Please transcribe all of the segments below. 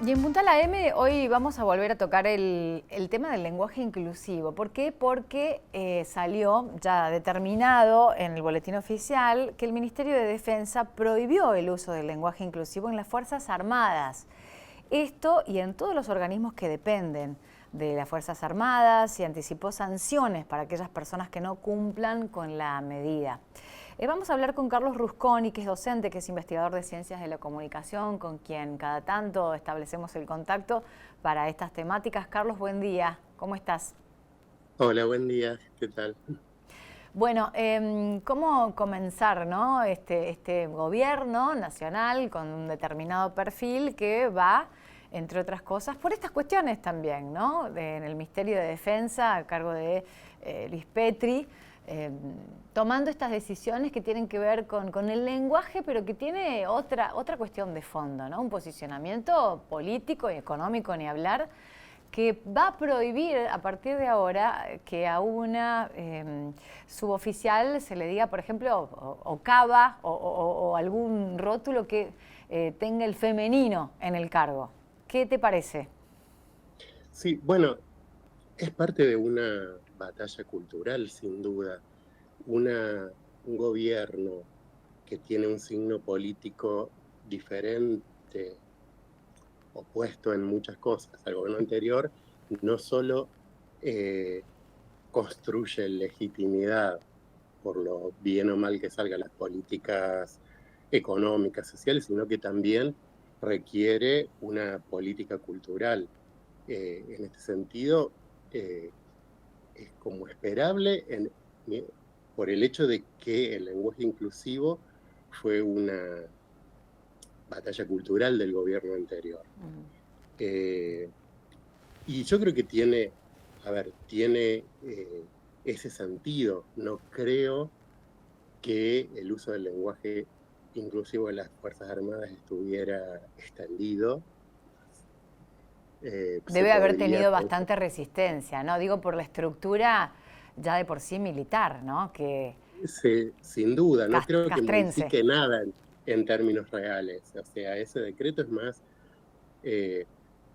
Y en Puntal AM hoy vamos a volver a tocar el tema del lenguaje inclusivo. ¿Por qué? Porque salió ya determinado en el boletín oficial que el Ministerio de Defensa prohibió el uso del lenguaje inclusivo en las Fuerzas Armadas. Esto y en todos los organismos que dependen de las Fuerzas Armadas, y anticipó sanciones para aquellas personas que no cumplan con la medida. Vamos a hablar con Carlos Rusconi, que es docente, que es investigador de Ciencias de la Comunicación, con quien cada tanto establecemos el contacto para estas temáticas. Carlos, buen día. ¿Cómo estás? Hola, buen día. ¿Qué tal? Bueno, ¿cómo comenzar, ¿no? este gobierno nacional con un determinado perfil que va, entre otras cosas, por estas cuestiones también, ¿no? En el Ministerio de Defensa, a cargo de Luis Petri, tomando estas decisiones que tienen que ver con el lenguaje, pero que tiene otra cuestión de fondo, ¿no? Un posicionamiento político y económico, ni hablar, que va a prohibir a partir de ahora que a una suboficial se le diga, por ejemplo, o cava o algún rótulo que tenga el femenino en el cargo. ¿Qué te parece? Sí, bueno, es parte de una batalla cultural, sin duda. Un gobierno que tiene un signo político diferente, opuesto en muchas cosas al gobierno anterior, no solo eh, construye legitimidad por lo bien o mal que salgan las políticas económicas, sociales, sino que también requiere una política cultural. En este sentido, eh, es como esperable por el hecho de que el lenguaje inclusivo fue una batalla cultural del gobierno anterior. Eh, y yo creo que tiene, a ver, tiene ese sentido. No creo que el uso del lenguaje inclusivo en las Fuerzas Armadas estuviera extendido. Se Debe haber podría tenido bastante resistencia, ¿no? Digo, por la estructura ya de por sí militar, ¿no? Que sin duda, no creo que castrense. modifique nada en términos reales. O sea, ese decreto es más eh,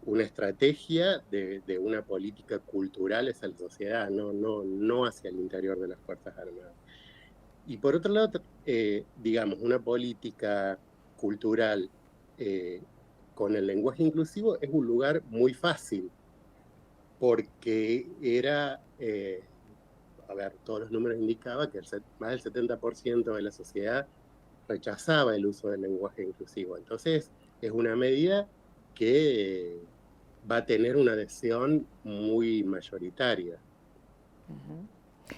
una estrategia de una política cultural hacia la sociedad, no hacia el interior de las Fuerzas Armadas. Y por otro lado, digamos, una política cultural eh, con el lenguaje inclusivo es un lugar muy fácil, porque era, a ver, todos los números indicaban que más del 70% de la sociedad rechazaba el uso del lenguaje inclusivo. Entonces, es una medida que va a tener una adhesión muy mayoritaria.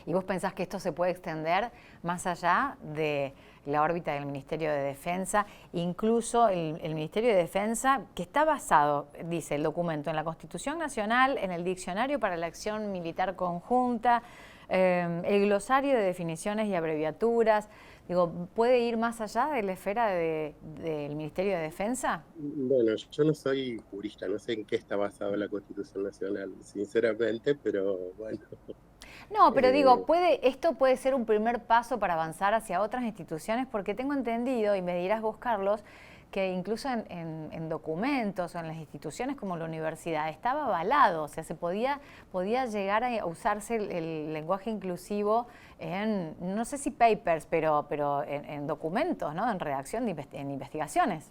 ¿Y vos pensás que esto se puede extender más allá de la órbita del Ministerio de Defensa? Incluso el Ministerio de Defensa, que está basado, dice el documento, en la Constitución Nacional, en el Diccionario para la Acción Militar Conjunta, el glosario de definiciones y abreviaturas. Digo, ¿puede ir más allá de la esfera del Ministerio de Defensa? Bueno, yo no soy jurista, no sé en qué está basada la Constitución Nacional, sinceramente, pero bueno. No, pero digo, eh, esto puede ser un primer paso para avanzar hacia otras instituciones, porque tengo entendido, y me dirás vos, Carlos, que incluso en documentos o en las instituciones como la universidad estaba avalado, o sea, podía llegar a usarse el lenguaje inclusivo en, no sé si papers, pero en documentos, ¿no? En redacción en investigaciones.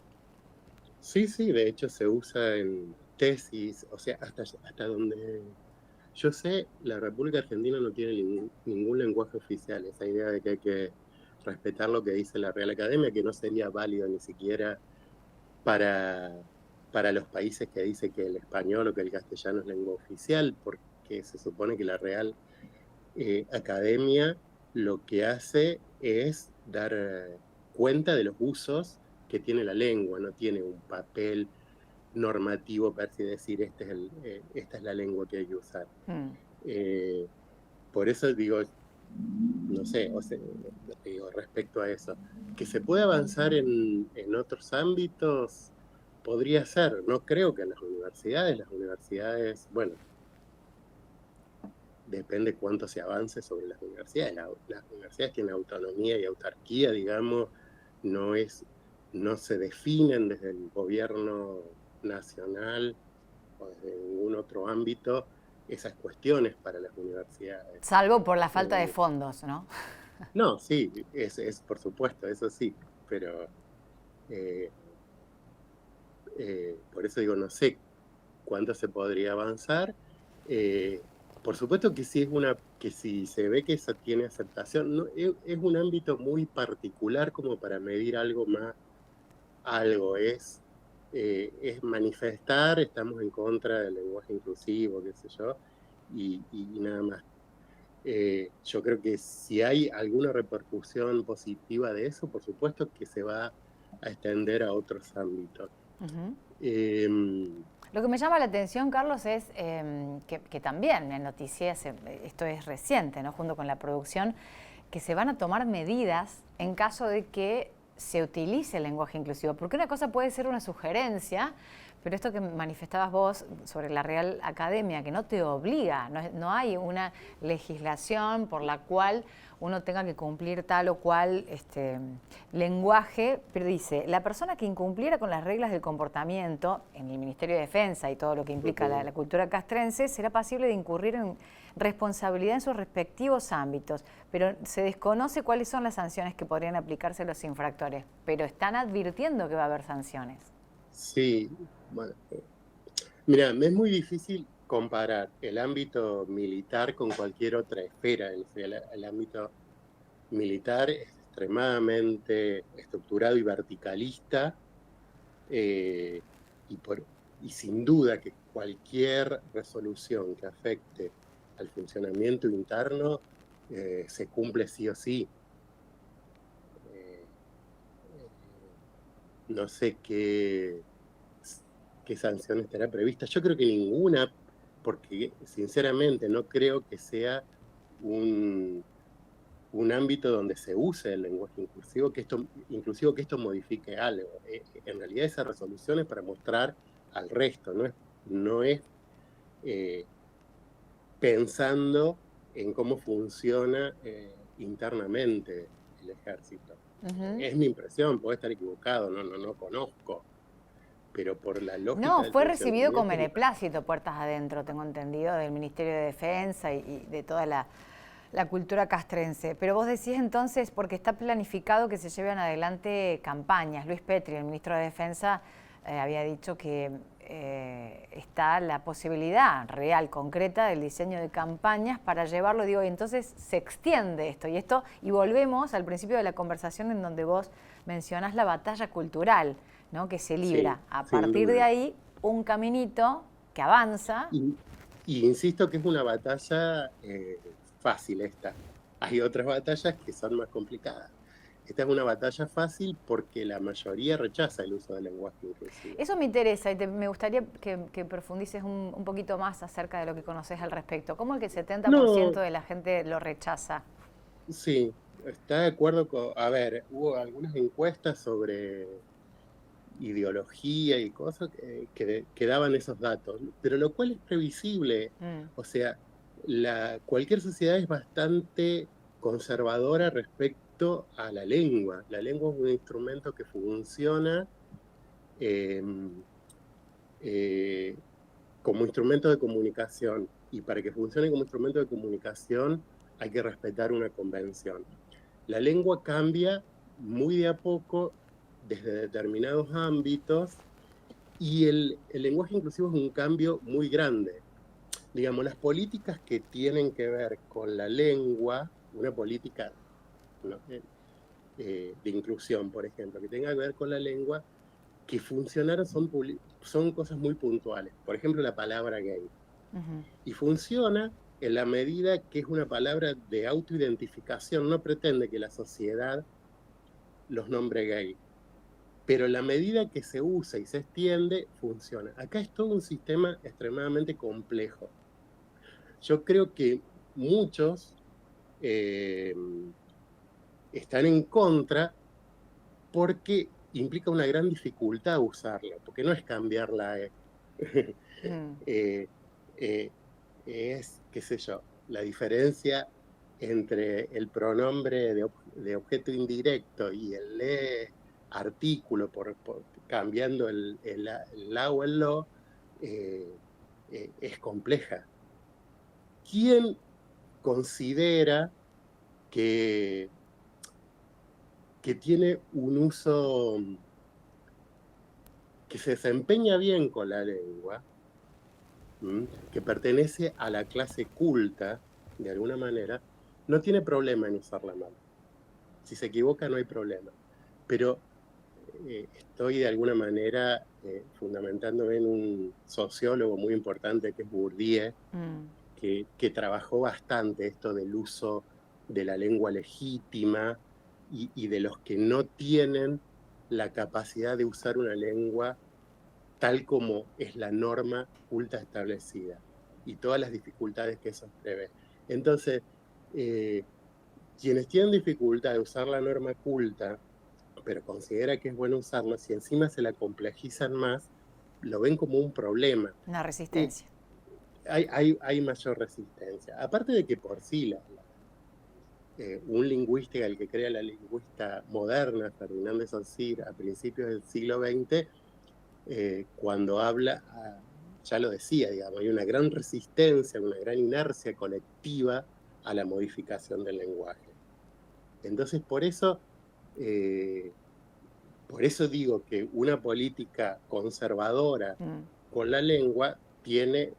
sí, sí, de hecho se usa en tesis, o sea, hasta donde yo sé, la República Argentina no tiene ningún lenguaje oficial. Esa idea de que hay que respetar lo que dice la Real Academia, que no sería válido ni siquiera para, para los países que dice que el español o que el castellano es lengua oficial, porque se supone que la Real Academia lo que hace es dar cuenta de los usos que tiene la lengua, no tiene un papel normativo para así decir, esta es la lengua que hay que usar. Mm. Eh, por eso digo, no sé, o sea, digo, respecto a eso, que se puede avanzar en otros ámbitos, podría ser. No creo que en las universidades, bueno, depende cuánto se avance sobre las universidades. Las universidades tienen autonomía y autarquía, digamos, no es, no se definen desde el gobierno, nacional o desde ningún otro ámbito esas cuestiones para las universidades. Salvo por la falta de fondos, ¿no? No, sí, es por supuesto, eso sí, pero eh, por eso digo, no sé cuánto se podría avanzar. Por supuesto que sí que si se ve que eso tiene aceptación, no, es un ámbito muy particular como para medir algo más, es manifestar, estamos en contra del lenguaje inclusivo, qué sé yo, y nada más. Yo creo que si hay alguna repercusión positiva de eso, por supuesto que se va a extender a otros ámbitos. Lo que me llama la atención, Carlos, es que también en noticias, esto es reciente, ¿no? Junto con la producción, que se van a tomar medidas en caso de que se utilice el lenguaje inclusivo. Porque una cosa puede ser una sugerencia, pero esto que manifestabas vos sobre la Real Academia, que no te obliga, no hay una legislación por la cual uno tenga que cumplir tal o cual lenguaje, pero dice, la persona que incumpliera con las reglas del comportamiento en el Ministerio de Defensa y todo lo que implica la cultura castrense será pasible de incurrir en responsabilidad en sus respectivos ámbitos, pero se desconoce cuáles son las sanciones que podrían aplicarse a los infractores, pero están advirtiendo que va a haber sanciones. Sí, bueno, mira, me es muy difícil comparar el ámbito militar con cualquier otra esfera. El ámbito militar es extremadamente estructurado y verticalista, y sin duda que cualquier resolución que afecte al funcionamiento interno se cumple sí o sí. No sé qué sanciones estará previstas. Yo creo que ninguna, porque sinceramente no creo que sea un ámbito donde se use el lenguaje inclusivo, que esto modifique algo. En realidad esa resolución es para mostrar al resto, no es pensando en cómo funciona internamente el ejército. Es mi impresión, puede estar equivocado, no conozco, pero por la lógica No, del fue recibido con funcionamiento. beneplácito puertas adentro, tengo entendido, del Ministerio de Defensa y de toda la cultura castrense. Pero vos decís entonces, porque está planificado que se lleven adelante campañas. Luis Petri, el ministro de Defensa, había dicho que está la posibilidad real, concreta, del diseño de campañas para llevarlo, digo, y entonces se extiende esto, y volvemos al principio de la conversación en donde vos mencionás la batalla cultural, ¿no? Que se libra. Sí, A sin partir de duda. ahí, un caminito que avanza. Y insisto que es una batalla fácil esta. Hay otras batallas que son más complicadas. Esta es una batalla fácil porque la mayoría rechaza el uso del lenguaje inclusivo. Eso me interesa y me gustaría que profundices un poquito más acerca de lo que conoces al respecto. ¿Cómo es que el 70% No, de la gente lo rechaza? sí, está de acuerdo con... A ver, hubo algunas encuestas sobre ideología y cosas que daban esos datos, pero lo cual es previsible. O sea, cualquier sociedad es bastante conservadora respecto a la lengua. La lengua es un instrumento que funciona eh, como instrumento de comunicación, y para que funcione como instrumento de comunicación hay que respetar una convención. La lengua cambia muy de a poco desde determinados ámbitos, y el lenguaje inclusivo es un cambio muy grande. Digamos, las políticas que tienen que ver con la lengua, una política, ¿no?, de inclusión, por ejemplo, que tenga que ver con la lengua, que funcionaron son cosas muy puntuales. Por ejemplo, la palabra gay. Y funciona en la medida que es una palabra de autoidentificación, no pretende que la sociedad los nombre gay, pero en la medida que se usa y se extiende, funciona. Acá es todo un sistema extremadamente complejo. Yo creo que muchos están en contra porque implica una gran dificultad usarlo, porque no es cambiar la E. Es, qué sé yo, la diferencia entre el pronombre de objeto indirecto y el le artículo, cambiando el la o el lo, es compleja. ¿Quién considera que tiene un uso que se desempeña bien con la lengua, que pertenece a la clase culta, de alguna manera, no tiene problema en usarla mal? Si se equivoca no hay problema. Pero estoy de alguna manera fundamentándome en un sociólogo muy importante que es Bourdieu, que trabajó bastante esto del uso de la lengua legítima y de los que no tienen la capacidad de usar una lengua tal como es la norma culta establecida y todas las dificultades que eso prevé. Entonces, quienes tienen dificultad de usar la norma culta, pero considera que es bueno usarla, si encima se la complejizan más, lo ven como un problema. Una resistencia. Hay mayor resistencia. Aparte de que por sí un lingüista, el que crea la lingüista moderna, Ferdinand de Saussure, a principios del siglo XX, cuando habla, ya lo decía, digamos, hay una gran resistencia, una gran inercia colectiva a la modificación del lenguaje. Entonces, por eso digo que una política conservadora con la lengua tiene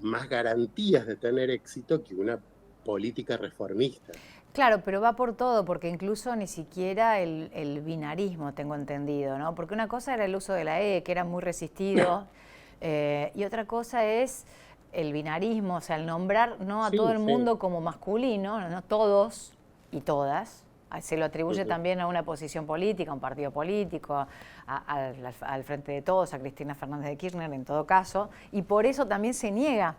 más garantías de tener éxito que una política reformista. Claro, pero va por todo, porque incluso ni siquiera el binarismo, tengo entendido, ¿no? Porque una cosa era el uso de la E, que era muy resistido, y otra cosa es el binarismo, o sea, el nombrar no a todo el mundo como masculino, no todos y todas. Se lo atribuye también a una posición política, a un partido político, al Frente de Todos, a Cristina Fernández de Kirchner en todo caso, y por eso también se niega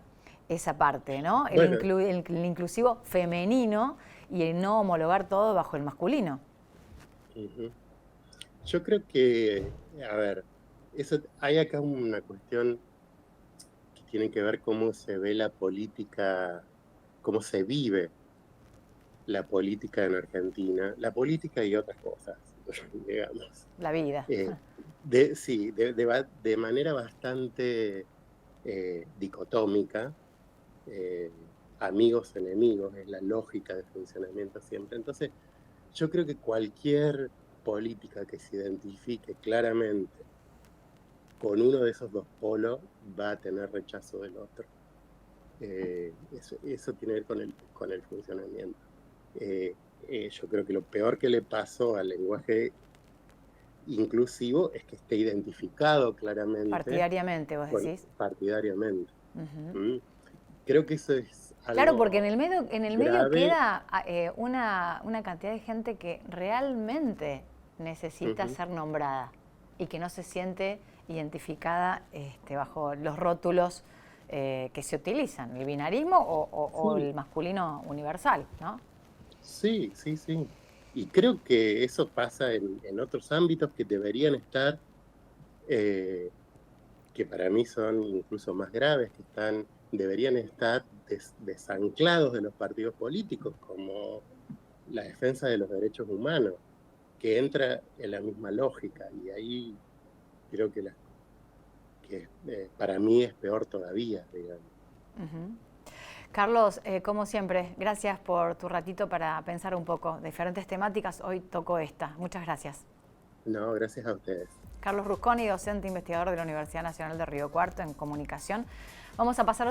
esa parte, ¿no? El inclusivo femenino y el no homologar todo bajo el masculino. Yo creo que, a ver, hay acá una cuestión que tiene que ver cómo se ve la política, cómo se vive la política en Argentina, la política y otras cosas, digamos. La vida. De manera bastante dicotómica, amigos, enemigos, es la lógica de funcionamiento siempre. Entonces, yo creo que cualquier política que se identifique claramente con uno de esos dos polos va a tener rechazo del otro. Eso tiene que ver con el funcionamiento. Yo creo que lo peor que le pasó al lenguaje inclusivo es que esté identificado claramente. Partidariamente, vos decís. Partidariamente. Creo que eso es algo claro, porque en el medio queda una cantidad de gente que realmente necesita ser nombrada y que no se siente identificada bajo los rótulos que se utilizan, el binarismo o el masculino universal, ¿no? Sí. Y creo que eso pasa en otros ámbitos que deberían estar, que para mí son incluso más graves, deberían estar desanclados de los partidos políticos, como la defensa de los derechos humanos, que entra en la misma lógica, y ahí creo que para mí es peor todavía, digamos. Carlos, como siempre, gracias por tu ratito para pensar un poco diferentes temáticas. Hoy tocó esta. Muchas gracias. No, gracias a ustedes. Carlos Rusconi, docente investigador de la Universidad Nacional de Río Cuarto en Comunicación. Vamos a pasar